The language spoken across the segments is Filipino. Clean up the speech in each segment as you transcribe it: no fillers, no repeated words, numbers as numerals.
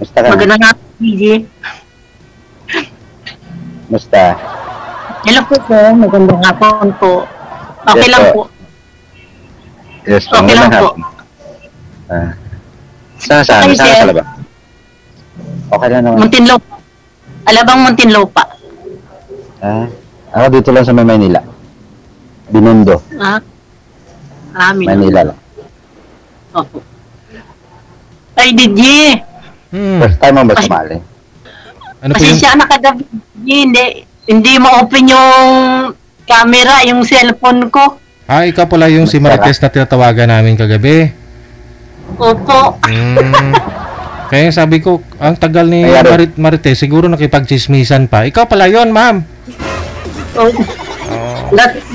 Musta ka na? Magandang hapon, DJ. Musta? Hello po po. Magandang hapon po. Okay Yes, lang po. po. Yes, po. Okay lang Magandang po. hapon. Saan sa Okay, sir. laba? Okay lang naman. Muntinlupa. Alabang Muntinlupa. Ako dito lang sa may Maynila. Binondo, Ah, Maynila lang. Opo. Ay, DJ. First time mo ba sumali? Ano po Kasi yun? siya nakagabi. Hindi ma-open yung camera, yung cellphone ko. Ikaw pala yung si Marites na tinatawagan namin kagabi. Opo. Kaya sabi ko, ang tagal ni Marites, siguro nakipag-chismisan pa. Ikaw pala yon, ma'am.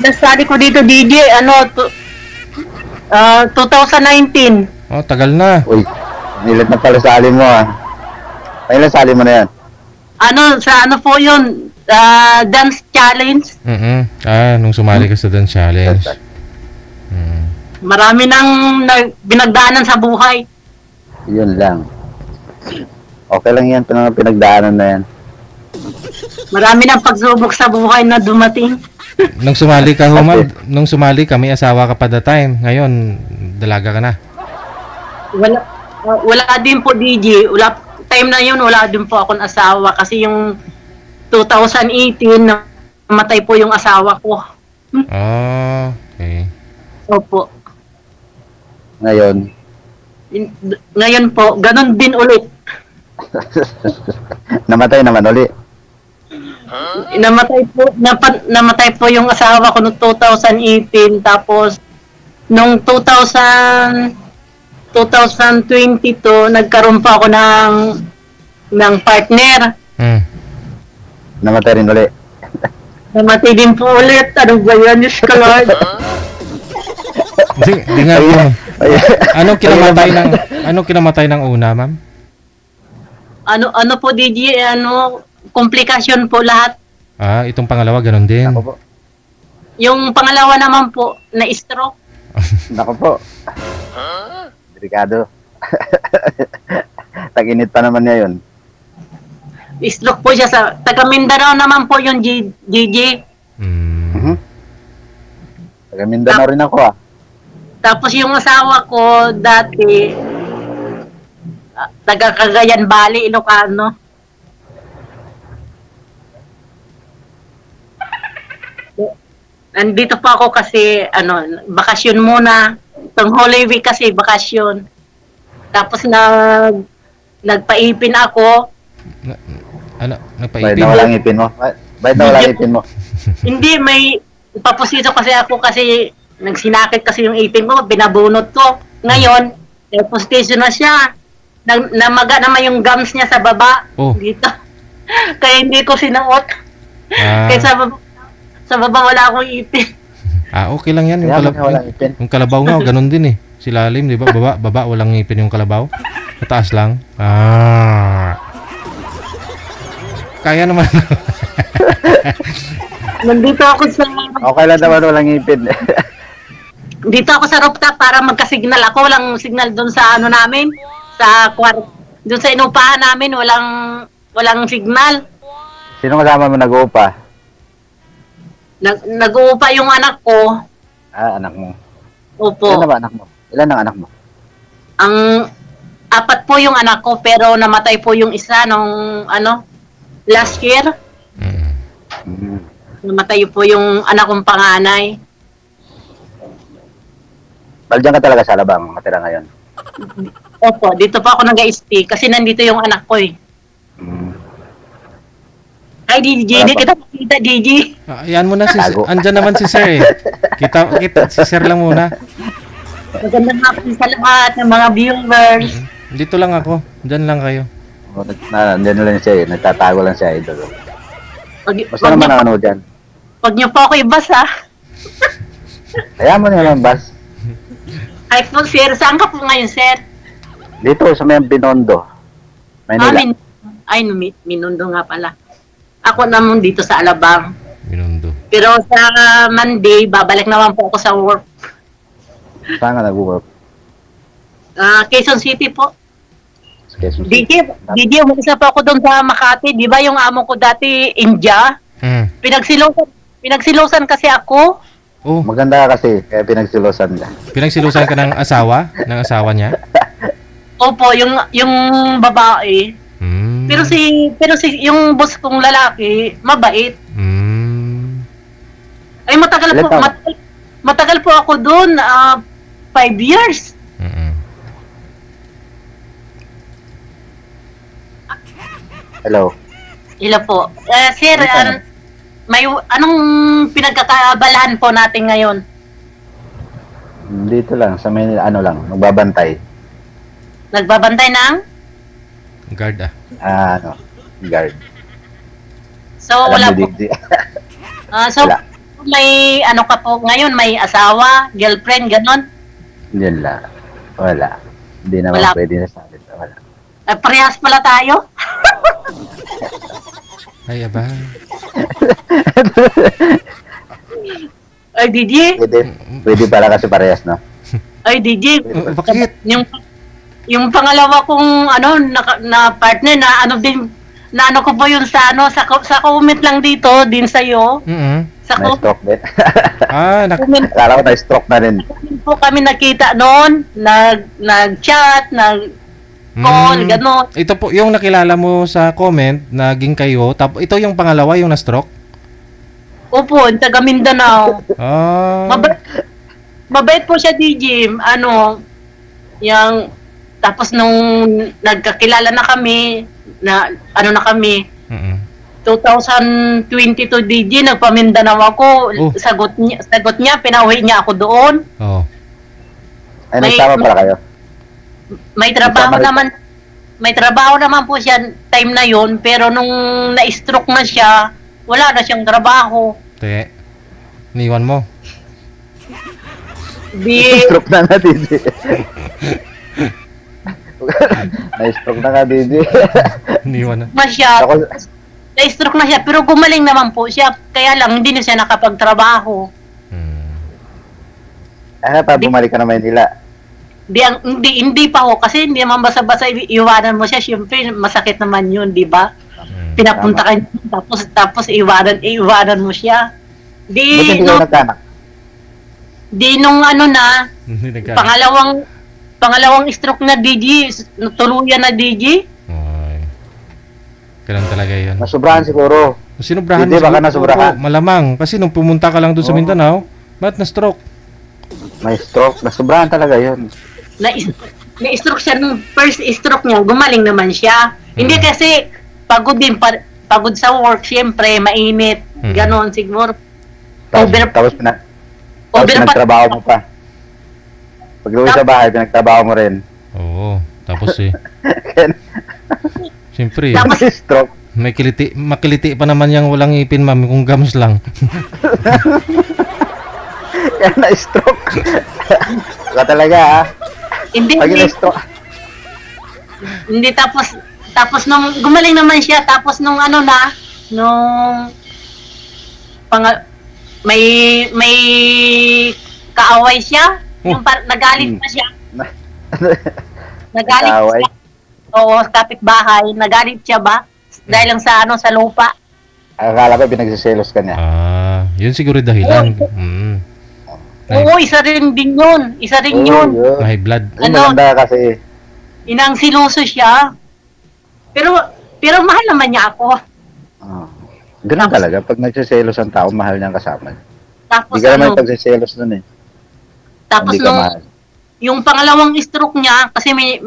Nastudy ko dito, DJ, 2019. Tagal na. Uy, nilit na pala sali mo Ilan sali mo na yan? Sa ano po yun? Dance challenge. Nung sumali ka sa dance challenge. Marami nang binagdaanan sa buhay. Yun lang. Okay lang yan, pinagdaanan na yan. Marami nang pagsubok sa buhay na dumating. Nung sumali ka, ma'am, nung sumali ka, may asawa ka pa that time. Ngayon, dalaga ka na. Wala din po, DJ. Time na yun, wala din po akong asawa. Kasi yung 2018, namatay po yung asawa ko. Okay. Opo. Ngayon, Ngayon po, ganun din ulit. namatay naman uli. Namatay po yung asawa ko noong 2018. Tapos, nung 2022, nagkaroon pa ako ng partner. Namatay rin uli. Namatay din po ulit. Ano ba yan, Diyos ko, Lord? Di nga po. Anong kinamatay ng una, ma'am? Ano po, DJ? Komplikasyon po lahat. Itong pangalawa, ganun din. Nako po. Yung pangalawa naman po, na-stroke. Nako po. Delikado. Tag-init pa naman niya yun. Stroke po siya sa taga Mindanao naman po yung GG. Taga Mindanao rin ako Tapos yung asawa ko dati taga Cagayan Valley, Ilocano. Andito po ako kasi bakasyon muna. Itong Holy Week kasi bakasyon. Tapos nagpaipin ako. Nagpaipin? Bayad na walang ipin mo. Bayad na walang ipin mo. Hindi, may paposito kasi ako kasi nagsinakit kasi yung ipin ko, binabunot ko. Ngayon, postation na siya. Namaga naman yung gums niya sa baba. Dito. Kaya hindi ko sinuot. Kaya sa baba wala akong ipin. Okay lang yan. Yung kalabaw nga, ganun din eh. Si Lalim, di ba? Baba, walang ipin yung kalabaw. Mataas lang. Kaya naman. Nandito ako sa... Okay lang naman walang ipin. Dito ako sa rooftop para magka-signal ako. Walang signal doon sa namin. Doon sa inupahan namin, walang signal. Sino kasama mo nag-uupa? Nag-uupa yung anak ko. Anak mo. Opo. Ilan ba anak mo? Ilan ang anak mo? Ang 4 po yung anak ko, pero namatay po yung isa nung last year. Namatay po yung anak kong panganay. Diyan ka talaga sa Alabang, matira ngayon? Opo, dito po ako nag-stay kasi nandito yung anak ko eh. Ay, DJ, hindi kita makita, DJ. Yan muna si andyan naman si Sir eh. Kita si Sir lang muna. Magandang hapon sa lahat ng mga viewers. Dito lang ako. Diyan lang kayo. Diyan lang siya eh. Nagtatago lang siya ito. Basta Wag naman niyo ang dyan. Huwag niyo po ako ibas, ha? Kaya mo niya lang, Bas. Ay po, sir. Saan ka po ngayon, sir? Dito sa may Binondo. Maynila. Minundo nga pala. Ako naman dito sa Alabang. Binondo. Pero sa Monday, babalik naman po ako sa work. Saan ka nag-work? Quezon City po. Quezon City. DJ, umaisa pa ako doon sa Makati. Di ba yung amo ko dati, India? Pinagsilosan kasi ako. Oh, Maganda ka kasi, kaya pinagsilosan ka. pinagsilusan ka ng asawa niya? Opo, yung babae. Hmm. Pero si yung boss kong lalaki, mabait. Hmm. Ay matagal po, Ilan matagal po ako doon, 5 years. Mm-mm. Hello. Ila po. Sir, may anong pinagkakaabalahan po natin ngayon? Dito lang, sa may magbabantay. Nagbabantay ng? Guard Guard. So, wala po. Di. So, Wala. may ano ka po ngayon, may asawa, girlfriend, ganon? Yan lang. Wala. Hindi naman Wala. pwede na sa akin. Wala. Parehas pala tayo? Ay, aba. Ay, DJ? Pwede pala kasi parehas, no? Ay, DJ. Bakit? Yung pangalawa kong na partner na ko po yun sa comment lang dito din sa iyo. Sa Na-stroke din. comment Akala ko na-stroke na rin. po kami nakita noon, nag-chat, nag-call, gano'n. Ito po yung nakilala mo sa comment, naging kayo. Ito yung pangalawa, yung na-stroke? Opo, yung taga Mindanao. Ah. Mabait po siya, DJ. Tapos nung nagkakilala na kami, na kami, 2022 DJ, nagpa-Mindanao ako. Oh. Sagot niya, pinauwi niya ako doon. Oh. Ay, nagsama pala kayo. May trabaho naman po siya time na yon, pero nung na-stroke na siya, wala na siyang trabaho. Te. Niwan mo. Na-stroke na nga, DJ. Na-stroke na nga, DJ. Niwan na. Na-stroke na siya, pero gumaling naman po siya. Kaya lang, hindi na siya nakapagtrabaho. Pa bumalik ka na Maynila. Hindi pa ho, kasi hindi naman basta-basta iwanan mo siya. Siyempre, masakit naman yun, di ba? Pinapunta ka niya, tapos iwanan mo siya. Buti hindi kayo nagkanak. Di nung pangalawang stroke na DJ, tuluyan na DJ. Ay. Kailan talaga yun? Nasubrahan siguro. Sinubrahan Hindi, mo baka siguro? nasubrahan. Oo, malamang. Kasi nung pumunta ka lang doon sa Mindanao, ba't na-stroke? May stroke. Nasubrahan talaga yun. Na-stroke siya nung first stroke niya, gumaling naman siya. Hindi kasi pagod din, pagod sa work, siyempre, mainit. Ganon siguro. Tapos pinagtrabaho mo pa. Pag-uwi sa bahay, pinagtrabaho mo rin. Oo. Tapos siyempre, Tapos stroke. makiliti pa naman yung walang ipin, ma'am, kung gums lang. Kaya na-stroke. Baka talaga, ha? Hindi. Hindi, tapos nung gumaling naman siya, tapos nung may kaaway siya, yung nagalit pa siya. Nagalit Kaaway? siya. Oo, kapitbahay, nagalit siya ba? Dahil lang sa lupa. Akala ko pinagsiselos ka niya. Yun siguro dahilan. Oo, isa rin yun. Na high blood. Maganda kasi. Inang siluso siya. Pero mahal naman niya ako. Ganun talaga. Pag nagsiselos ang tao, mahal niyang kasama. Tapos Hindi ka naman pagsiselos nun eh. Tapos yung pangalawang stroke niya, kasi may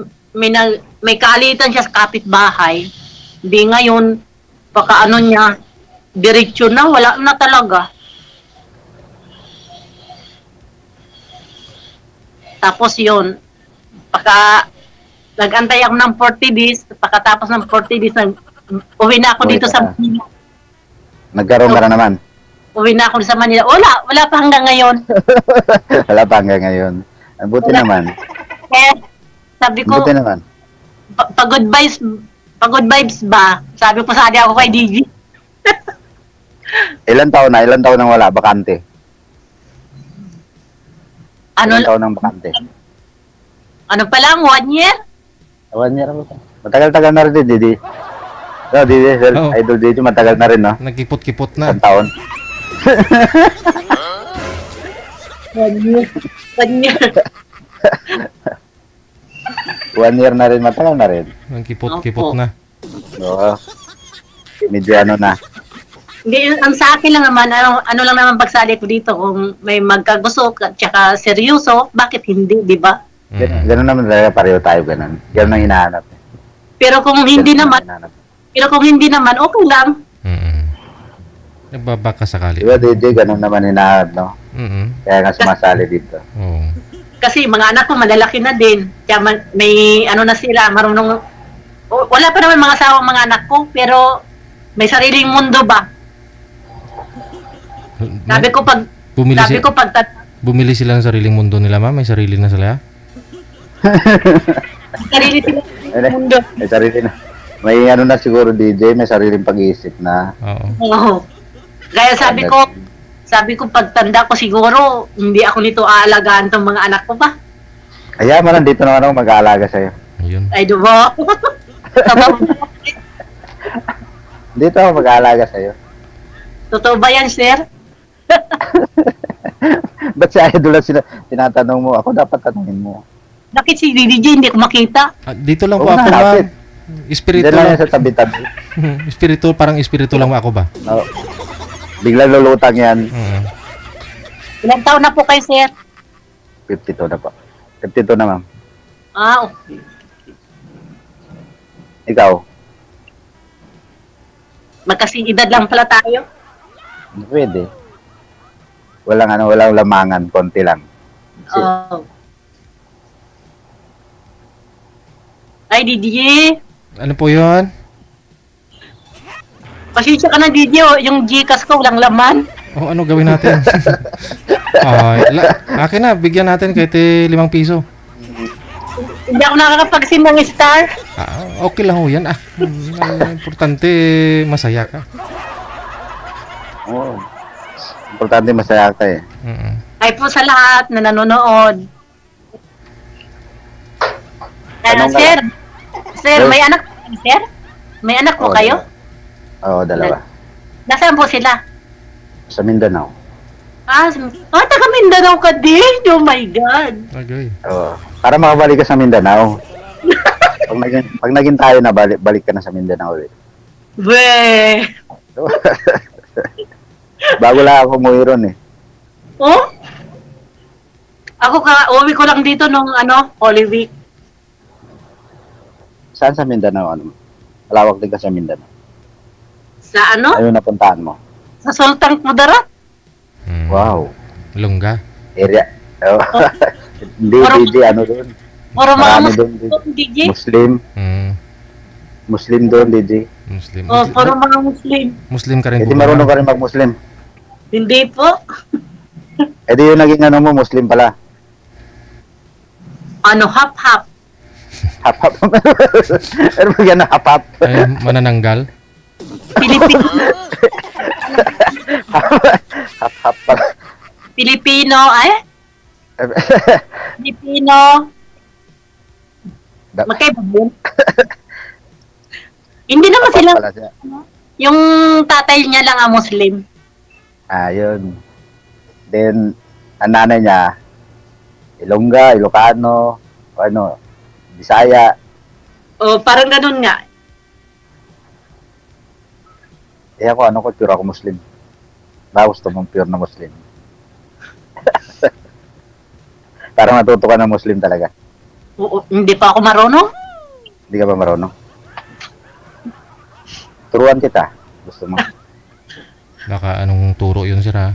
kaalitan siya sa kapitbahay. Di ngayon, baka niya, diretsyo na, wala na talaga. Tapos yun, nag-antay ako ng 40 days, pagkatapos ng 40 days, uwi na ako dito sa Manila. Nagkaroon ka na naman. Uwi na ako sa Manila. Wala pa hanggang ngayon. Wala pa hanggang ngayon. Buti naman. Kaya sabi ko, Buti naman. pagod vibes ba? Sabi ko sa ako kay DJ. Ilan taon nang wala, bakante? Ano Ilan taon nang bakante? pa lang, 1 year? 1 year ako. Matagal-tagal na rin din, Didi. No, Didi, sir, Oo. Idol Didi, matagal na rin, no? Nagkipot-kipot na. Isang taon. Kanya. 1 year na rin, matagal na rin. Nagkipot-kipot Opo. na. Oo. Medyo ano na. Hindi, ang sa akin lang naman, ano lang naman pagsali ko dito, kung may magkagusto at saka seryoso, bakit hindi, di ba? Ganun naman talaga, pareho tayo ganun. Ganun ang hinahanap. Pero kung hindi Ganun ang naman, hinahanap. okay lang. Nagbabaka sakali. Diba, DJ, ganun naman hinahanap, no? Kaya nga sumasali dito. Oo. Kasi mga anak ko malalaki na din. Kaya may ano na sila, marunong, wala pa naman mga asawang mga anak ko, pero may sariling mundo ba? Sabi ko pag, Bumili sila ng sariling mundo nila, ma'am? May sarili na sila? sarili silang mundo. May sarili na. May ano na siguro, DJ, may sariling pag-iisip na. Oo. Oo. Kaya sabi ko pagtanda ko siguro, hindi ako nito aalagaan tong mga anak ko ba? Kaya mo nandito naman ako mag-aalaga sa'yo. Ayun. Ay, diba? Dito ako mag-aalaga sa'yo. Totoo ba yan, sir? Ba't si Idol lang tinatanong mo? Ako dapat tanongin mo. Bakit si DJ hindi ko makita? Dito lang po Oo, ako, malapit. ma'am. Espiritu Diyan lang lang. yan sa tabi-tabi. Espiritu, parang espiritu lang ako ba? No. Biglang lulutang yan. Ilang taon na po kayo, sir? 52 na po. 52 na, ma'am. Ah, okay. Ikaw? Magkasing edad lang pala tayo. Pwede. Walang lamangan. Konti lang. Oh. Ay, DJ. Ano po yun? Pasensya ka na, DJ. Yung Gcash ko, walang laman. Oh, ano gawin natin? Akin na, bigyan natin kahit 5 piso. Hindi ako nakakapag-sim ng star. Okay lang ho yan. Importante, masaya ka. Oo. Importante masaya ka eh. Ay po sa lahat na nanonood. Tanong ka Sir, lang. sir, Yes. may anak po kayo, sir? May anak po Oo, kayo? Oo, dalawa. Nasaan po sila? Sa Mindanao. Taga Mindanao ka din? Oh my God. Okay. Oo. Para makabalik ka sa Mindanao. pag naging tayo na, balik ka na sa Mindanao ulit. Weh. Bago lang ako umuwi ron eh. Oh? Ako uwi ko lang dito nung Holy Week. Saan sa Mindanao? Malawak din ka sa Mindanao. Sa Ayun napuntahan mo. Sa Sultan Kudarat. Wow. Lungga. Area. Oh. Hindi, Parang- DJ, ano doon? Puro mga Marami Muslim doon, DJ. Muslim. Muslim doon, DJ. Muslim. Oh, puro mga Muslim. Muslim ka rin Eh po. di marunong ka rin mag-Muslim. Hindi po. Eh di yung naging mo, Muslim pala. Hap-hap. Hap-hap. Ano ba yan na hap-hap? Ay, manananggal. Pilipino. Hap-hap pala. Pilipino. Pilipino. Magkaiba ba yun? Hindi naman sila, Pala siya. yung tatay niya lang ang Muslim. Yun. Then, ang nanay niya, Ilongga, Ilocano, Bisaya. O, parang ganun nga. Eh ako, pure ako Muslim. Ba, gusto mong pure na Muslim. Parang natuto ka ng Muslim talaga. Oo, hindi pa ako marunong. Hindi ka ba marunong? Turuan kita. Gusto mo? Baka anong turo yun, sir, ha?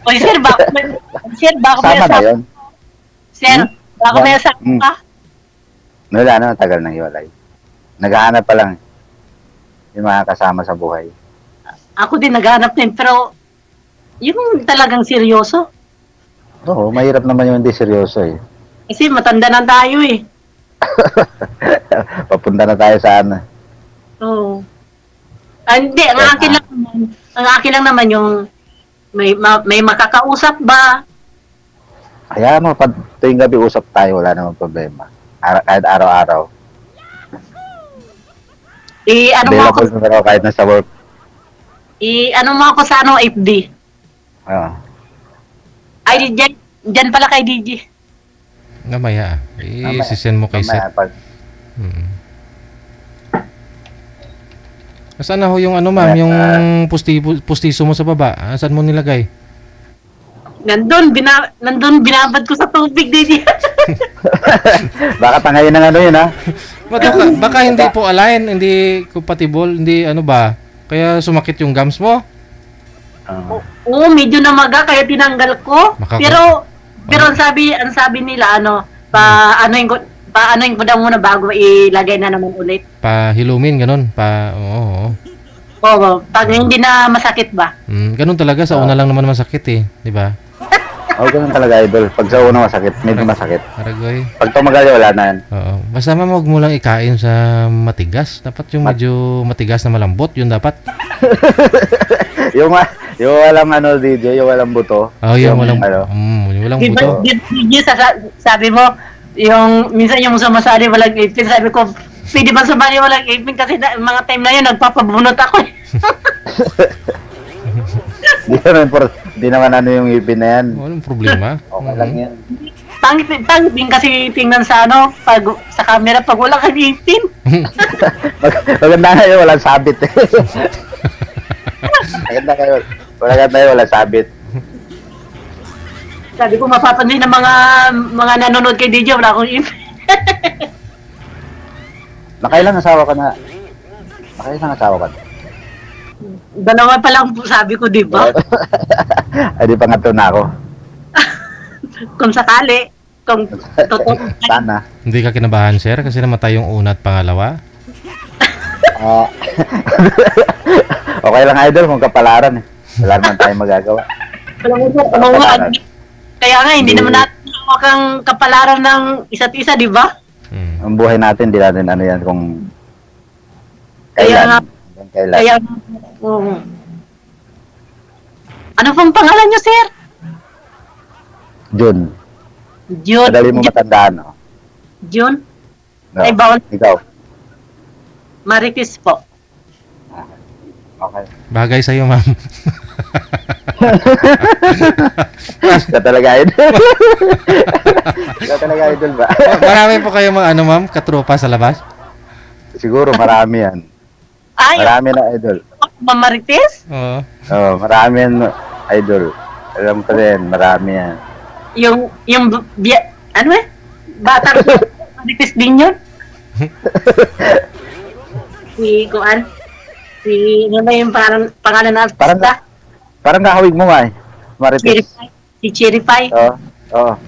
Oy, sir, baka may Sama na asawa. yun. Sir, baka may asawa ka. Wala na, tagal nang hiwalay. Naghahanap pa lang yung mga kasama sa buhay. Ako din naghanap din, pero yung talagang seryoso. Oo, mahirap naman yung hindi seryoso eh. Kasi matanda na tayo eh. Papunta na tayo sa ano. Oo. Hindi, ang akin lang naman yung may makakausap ba? Kaya mo, pag tuwing gabi usap tayo, wala namang problema. Kahit araw-araw. Ano mo ako, Available naman ako kahit nasa work. ano mo ako sa FB. Oo. Ay, dyan pala kay DJ. Mamaya. I-send mo kay Mamaya, Seth. pag Saan na ho yung ma'am, yung pustiso mo sa baba? Saan mo nilagay? Nandun, binabad ko sa tubig, DJ. baka tangayin ng yun, ha? Baka hindi po align, hindi compatible, hindi ba? Kaya sumakit yung gums mo? Oo, medyo namaga kaya tinanggal ko. Pero ang sabi nila paanoin ko daw muna bago ilagay na naman ulit. Pahilumin ganun, oo. Oo, pag hindi na masakit ba? Ganun talaga sa una lang naman masakit di ba? Oo, ganun talaga, idol. Pag sa una masakit, medyo masakit. Aragoy. Pag tumagal, wala na yan. Oo. Basta huwag mo lang ikain sa matigas. Dapat yung medyo matigas na malambot, yun dapat. yung walang DJ, yung walang buto. Yung walang buto. Sabi mo, minsan yung sumasali walang ipin, sabi ko, pwede ba sumali walang ipin kasi mga time na yun, nagpapabunot ako. Di naman yung ipin na yan. Walang problema. Okay lang yan. Tangit din kasi tingnan sa pag sa camera pag wala kang ipin. Maganda nga yun, walang sabit. Maganda kayo. Walang sabit. Sabi ko mapapansin ng mga nanonood kay DJ, wala akong ipin. Nakailang asawa ka na? Nakailang asawa ka na? Dalawa pa lang sabi ko, di ba? Ay, di pa nga na ako. Kung sakali, kung totoo. Sana. Hindi ka kinabahan, sir, kasi namatay yung una at pangalawa? Okay lang, idol, kung kapalaran. Wala naman tayong magagawa. Kaya nga, hindi naman natin kang kapalaran ng isa't isa, di ba? Ang buhay natin, di natin yan kung kailan. Kaya ano pong pangalan nyo, sir? June. June. Madali mo matandaan, no? June? No. Ay, bawal. Ikaw. Marites po. Okay. Bagay sa'yo, ma'am. Ikaw talaga idol. Ikaw talaga idol ba? Marami po kayo ma'am, katropa sa labas? Siguro marami yan. Marami na idol. Marites? Oo. Oo, marami yan idol. Alam ko din, marami yan. Batang Marites din yun? Ano ba yung pangalan na artista? Parang kahawig mo nga Marites. Si Cherry Pie. Oo.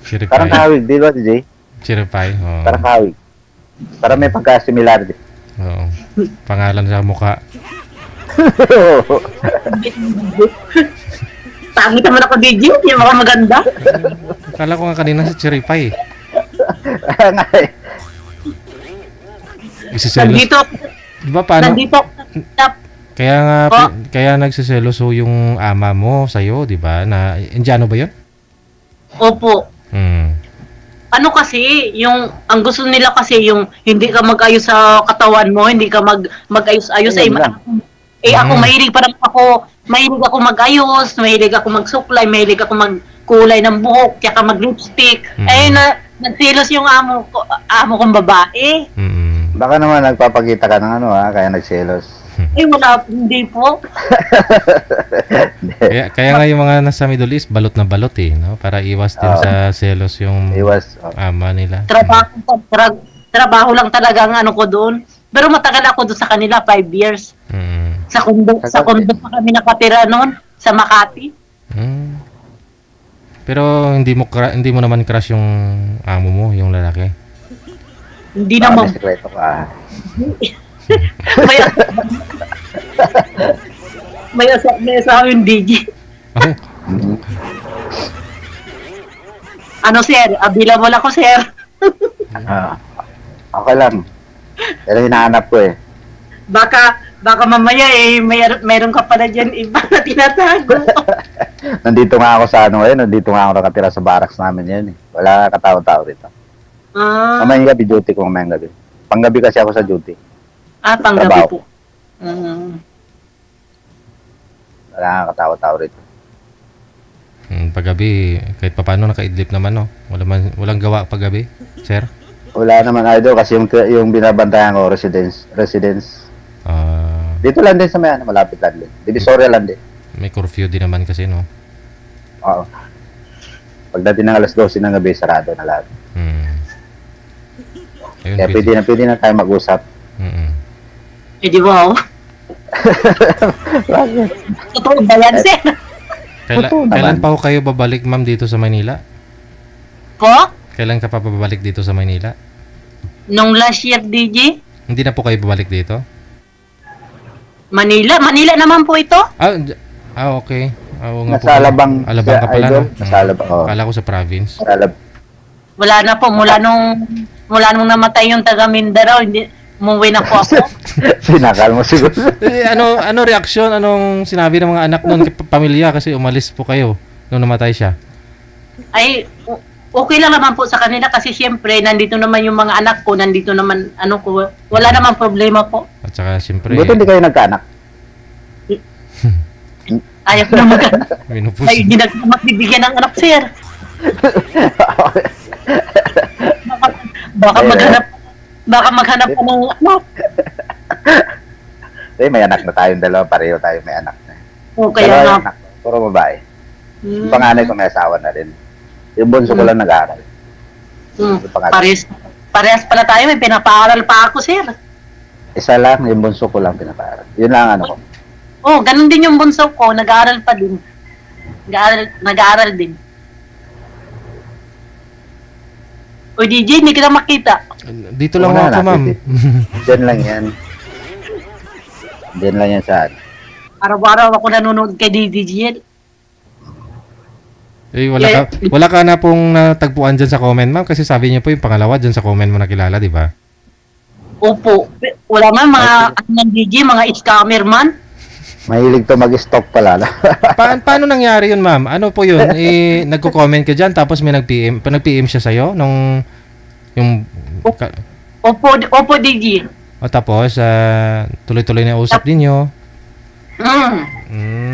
Cherry Parang pie. kahawig, di ba, DJ? Cherry pie, oo. Parang kahawig. Parang may pagka-similarity. Oo. Pangalan sa mukha. Pangit naman ako, DJ. Hindi mo maganda. Kala ko nga kanina si Cherry pie. Isiselos. Nandito. Diba paano? Nandito. Kaya nga, kaya nagsiselos yung ama mo sa'yo, di ba? Na, Indiano ba yun? Opo. Ano kasi, ang gusto nila kasi yung hindi ka mag-ayos sa katawan mo, hindi ka mag-ayos-ayos sa ako mahilig ako mag-ayos, mahilig ako magsuklay, mahilig ako magkulay ng buhok, kaya mag-lipstick. Nagsilos yung amo kong babae. Baka naman nagpapakita ka ng kaya nagselos. Wala, hindi po. kaya nga yung mga nasa Middle East, balot na balot no? Para iwas din sa selos yung ama nila. Trabaho lang talaga ang ko doon. Pero matagal ako doon sa kanila, 5 years. Sa kondo pa kami nakatira noon, sa Makati. Pero hindi mo naman crush yung amo mo, yung lalaki? Hindi naman. Sikreto ka. May asawa yung DJ. Sir? Available ako, sir. Okay lang. Pero hinahanap ko Baka mamaya mayroon ka pala dyan iba na tinatago. Nandito nga ako sa nandito nga ako nakatira sa barracks namin yan Wala katao-tao rito. Mamayang gabi, duty ko mamayang gabi. Panggabi kasi ako sa duty. Panggabi Trabaho. po. Wala nga katawa-tawa rito. Paggabi, kahit papaano nakaidlip naman, no? Walang gawa paggabi, sir? Wala naman idol kasi yung binabantayan ko, residence. Dito lang din sa may malapit lang din. Divisoria lang din. May curfew din naman kasi, no? Oo. Pagdating ng alas 12 ng gabi, sarado na lahat. Ayun, Kaya pwede na tayo mag-usap. Eh di wow. Bakit? Totoo ba yan, sir? Kailan pa ho kayo babalik, ma'am, dito sa Maynila? Po? Kailan ka pa babalik dito sa Maynila? Nung last year, DJ? Hindi na po kayo babalik dito? Manila naman po ito. Okay. Oo nga po. Nasa Alabang Alabang ka pala, idol. no? Nasa Alabang, oo. Kala ko sa province. Wala na po. Mula nung namatay yung taga Mindanao, umuwi na po ako. Sinakal mo siguro. Ano reaksyon? Anong sinabi ng mga anak noon, pamilya, kasi umalis po kayo nung namatay siya? Ay, okay lang naman po sa kanila kasi siyempre, nandito naman yung mga anak ko, nandito naman, wala naman problema po. At saka siyempre, Buti hindi kayo nagkaanak. Ayaw ko na mag-anak. minupus. Ay, hindi na magbibigyan ng anak, sir. Baka maghanap ka ng anak. May anak na tayong dalawa, pareho tayo may anak na. O, kaya Dalawa nga. yung anak, puro babae. Yung panganay ko may asawa na rin. Yung bunso ko lang nag-aaral. Parehas pala tayo, may pinapaaral pa ako, sir. Isa lang, yung bunso ko lang pinapaaral. Yun lang ko. Oh, ganun din yung bunso ko, nag-aaral pa din. Nag-aaral din. O DJ, hindi kita makita. Dito lang ako, ma'am. Diyan lang yan. Diyan lang yan saan. Araw-araw ako nanonood kay DJ. Wala ka na pong natagpuan dyan sa comment, ma'am, kasi sabi niyo po yung pangalawa dyan sa comment mo nakilala, di ba? Opo. Wala man, mga DJ, mga scammer man. Mahilig to mag-stalk pala. Paano nangyari yun, ma'am? Ano po yun? Nagko-comment ka dyan, tapos may nag-PM siya sa'yo nung Opo, DJ. O tapos, tuloy-tuloy na usap ninyo.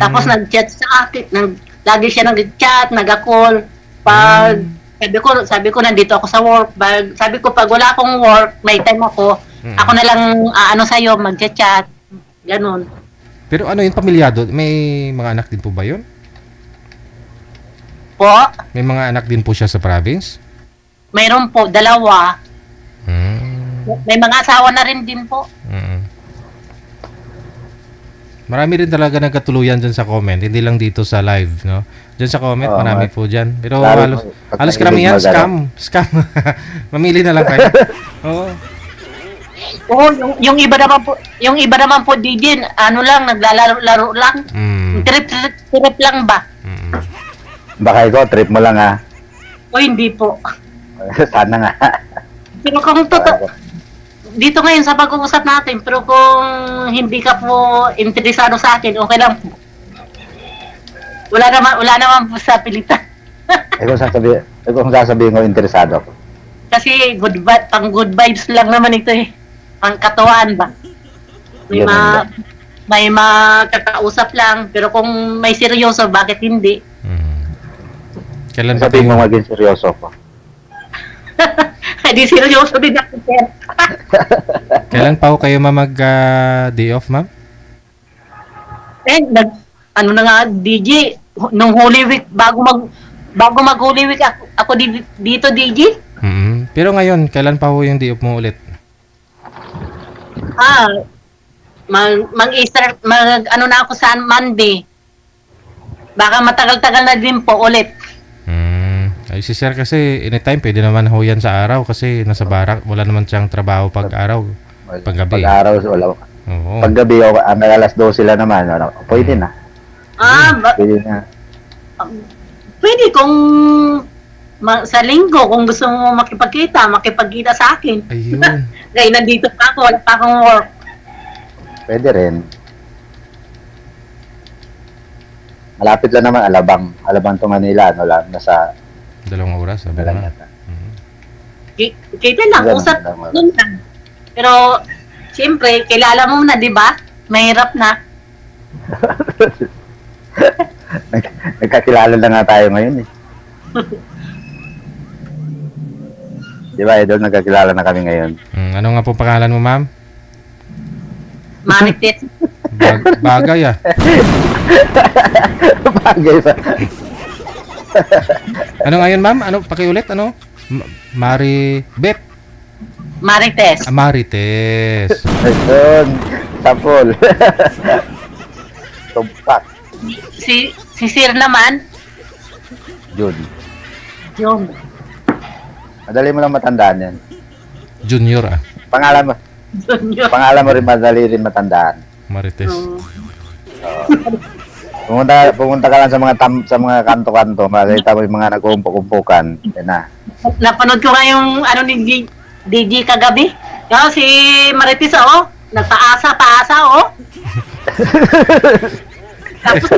Tapos nag-chat sa akin, lagi siya nag-chat, nag-call. Pag, sabi ko, nandito ako sa work. Sabi ko, pag wala akong work, may time ako, ako na lang, sa'yo, mag-chat. Ganun. Pero ano yun, pamilyado? May mga anak din po ba yun? Po? May mga anak din po siya sa province? Mayroon po, 2. May mga asawa na rin din po. Marami rin talaga nagkatuluyan dyan sa comment, hindi lang dito sa live, no? Dyan sa comment, marami po dyan. Pero halos karamihan, scam. Mamili na lang kayo. Oo. Oo, yung iba naman po DJ, naglalaro lang. Trip lang ba? Baka ikaw, trip mo lang ha. O hindi po. Sana nga. Pero kung dito ngayon sa pag-uusap natin, pero kung hindi ka po interesado sa akin, okay lang po. Wala naman po sa pilitan. Kung sasabihin ko, interesado ko. Kasi pang good vibes lang naman ito eh. Pang katuwaan ba? May makakausap lang, pero kung may seryoso, bakit hindi? Kailan pa sabihin mo maging seryoso ko? Hindi seryoso din ako, sir. Kailan pa ho kayo mag-day off, ma'am? Na nga, DJ, nung Holy Week, bago mag Holy Week, ako dito, DJ? Pero ngayon, kailan pa ho yung day off mo ulit? Mag-Easter, na ako sa Monday. Baka matagal-tagal na din po ulit. Ay, si sir kasi anytime pwede naman ho yan sa araw kasi nasa barak, wala naman siyang trabaho pag araw, pag gabi. Pag araw, wala. Oo. Pag gabi, may alas 12 sila naman, pwede na. Pwede na. Pwede kung sa linggo, kung gusto mo makipagkita sa akin. Ayun. Kaya nandito pa ako, wala pa akong work. Pwede rin. Malapit lang naman, Alabang to Manila, nasa 2 oras, sabi lang na. yata. Kita lang, Ganun usap lang, nun lang. Pero, siyempre, kilala mo na, di ba? Mahirap na. Nagkakilala na nga tayo ngayon eh. Di ba, Idol? Nagkakilala na kami ngayon. Ano nga po pangalan mo, ma'am? Marites. Bagay ah. Bagay ba? Ano nga yun, ma'am? Ano? Pakiulit, ano? Maribeth. Marites. Marites. Ayun. Sapol. Tumpak. Si Sir naman, Jun. yung Madali mo lang matandaan yan. Junior ah. Pangalan mo rin madali rin matandaan. Marites. Pumunta ka lang sa mga kanto-kanto, makikita mo yung mga nag-uumpok-umpukan. Yan na. Napanood ko nga yung ano ni DJ kagabi. Yung si Marites, oh. Nagpaasa, oh. Tapos,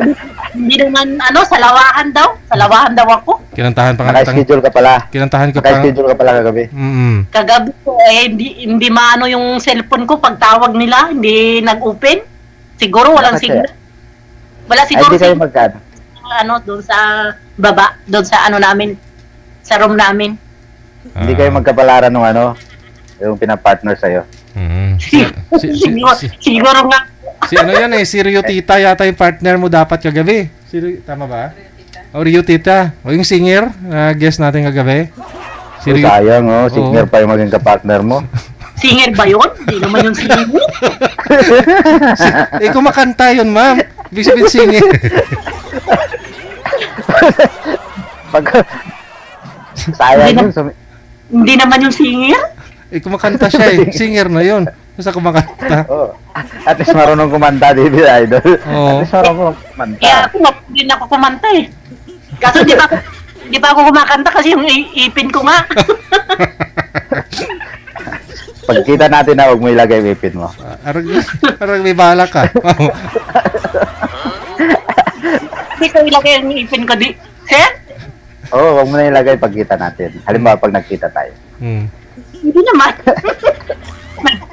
hindi naman, salawahan daw. Salawahan daw ako. Kinantahan pa nga. Naka-schedule ka pala. Kinantahan ko pa. Naka-schedule ka pala kagabi. Kagabi ko, hindi maano yung cellphone ko pagtawag nila. Hindi nag-open. Siguro walang signal. Wala siguro Ay, di kayo magkano? Doon sa baba. Doon sa namin. Sa room namin. Hindi kayo magkapalaran ng yung pinapartner sa'yo. Siguro nga. Si ano yan eh, si Rio Tita yata yung partner mo dapat kagabi. Tama ba? O Rio Tita. O yung singer na guest natin kagabi. Si Rio. Sayang singer pa yung maging kapartner mo. Singer ba yun? Hindi naman yung singer. Kumakanta yun, ma'am. Ibig sabihin singer. Sayang yun. Hindi naman yung singer. Kumakanta siya eh. Singer na yun. Basta kumakanta. At least marunong kumanta, David Idol. At least marunong kumanta. Kaya hindi na ako kumanta eh. Kaso di ba ako kumakanta kasi yung ipin ko nga. Pagkita natin na huwag mo ilagay yung ipin mo. Parang may balak ka. Hindi ko ilagay yung ipin ko di. Sir? Oo, huwag mo na ilagay pagkita natin. Halimbawa pag nagkita tayo. Hindi naman.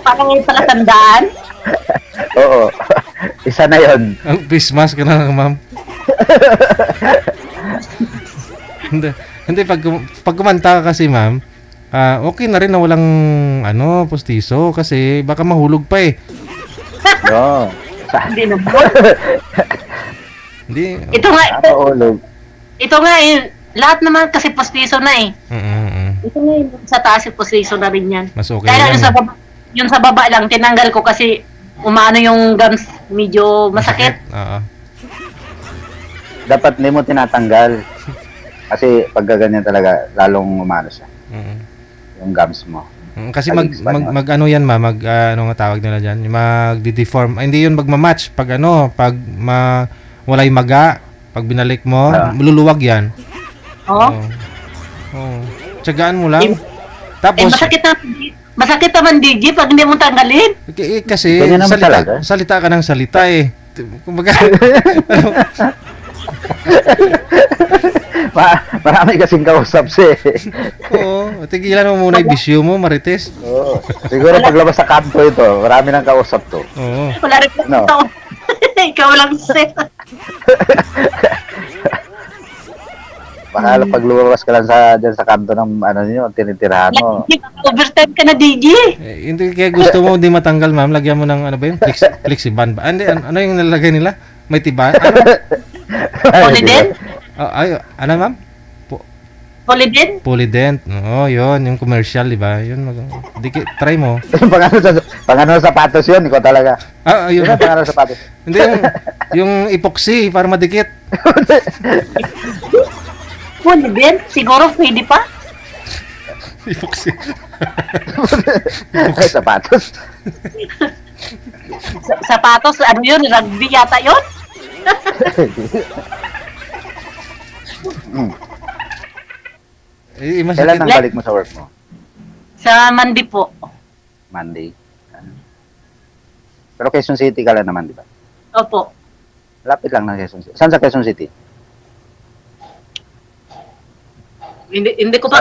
Parang may palatandaan. Oo. Isa na yun. Ang face mask ka na, ma'am. Hindi pag kumanta ka kasi, ma'am, okay na rin na walang postiso kasi baka mahulog pa eh. No. Hindi naman. Hindi. Ito nga lahat naman kasi postiso na eh. Ito nga yung sa taas postiso na rin yan. Mas okay kaya yan. Yung sa baba lang, tinanggal ko kasi umano yung gums, medyo masakit. Dapat hindi mo tinatanggal. Kasi pag ganyan talaga, lalong umano siya. Yung gums mo. Kasi ano yan ano nga tawag nila dyan? Mag-deform. Hindi yun magmamatch. Pag walay maga, pag binalik mo, luluwag yan. Tsagaan mo lang. Tapos, masakit naman, DJ, pag hindi mo tanggalin. Kasi salita ka ng salita eh. Kumbaga, marami kasing kausap siya eh. Oo, tigilan mo muna yung bisyo mo, Marites. Oo. Siguro paglabas sa kanto ito, marami nang kausap to. Oo. Wala rin ito. Ikaw lang, sir. Baka pag lumabas ka lang dyan sa kanto ng niyo, tinitirahan mo. Overtime ka na, DJ. Hindi kaya gusto mo hindi matanggal, ma'am. Lagyan mo ng Flexiban ba? Hindi, ano yung nalagay nila? May tiba? Polydent? Ano, ma'am? Polydent? Polydent. Oo, yun. Yung commercial, di ba? Yun, try mo. Pangano sapatos yun, ikaw talaga. Yun. Pangano sapatos. Hindi, yung epoxy, para madikit. Polydent? Siguro pwede pa? Epoxy. Sapatos. Sapatos, ano yun? Rugby yata yun? Kailan ang balik mo sa work mo? Sa Monday po. Monday. Pero Quezon City ka lang naman, di ba? Opo. Lapit lang ng Quezon City. Saan sa Quezon City? Hindi ko pa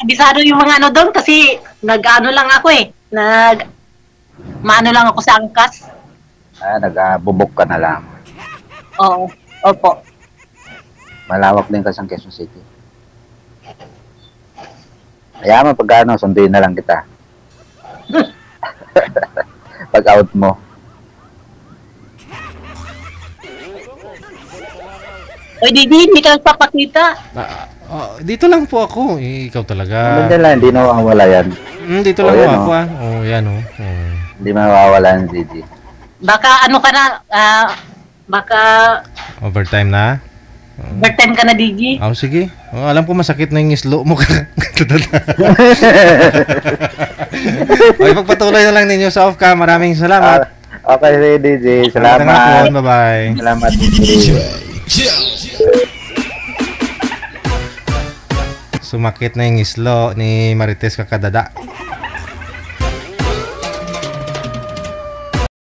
kabisado yung mga ano doon kasi nag-ano lang ako eh. Maano lang ako sa angkas. Nagbubok ka na lang. Oo. Opo. Malawak din kasi ang Quezon City. Kaya mo pag sunduin na lang kita. Pag out mo. Oy, hindi ka nagpapakita. Dito lang po ako. Ikaw talaga. Hindi nawawala yan. Dito lang ako yan Hindi mawawala yan, Gigi. Baka ano ka na, baka... Overtime na? Overtime ka na, Digi. Sige. Alam ko masakit na yung islo mo. Pagpatuloy na lang ninyo sa off-cam. Maraming salamat. Okay, DJ. Salamat. Bye-bye. Salamat, DJ. Sumakit na yung islo ni Marites Kakadada.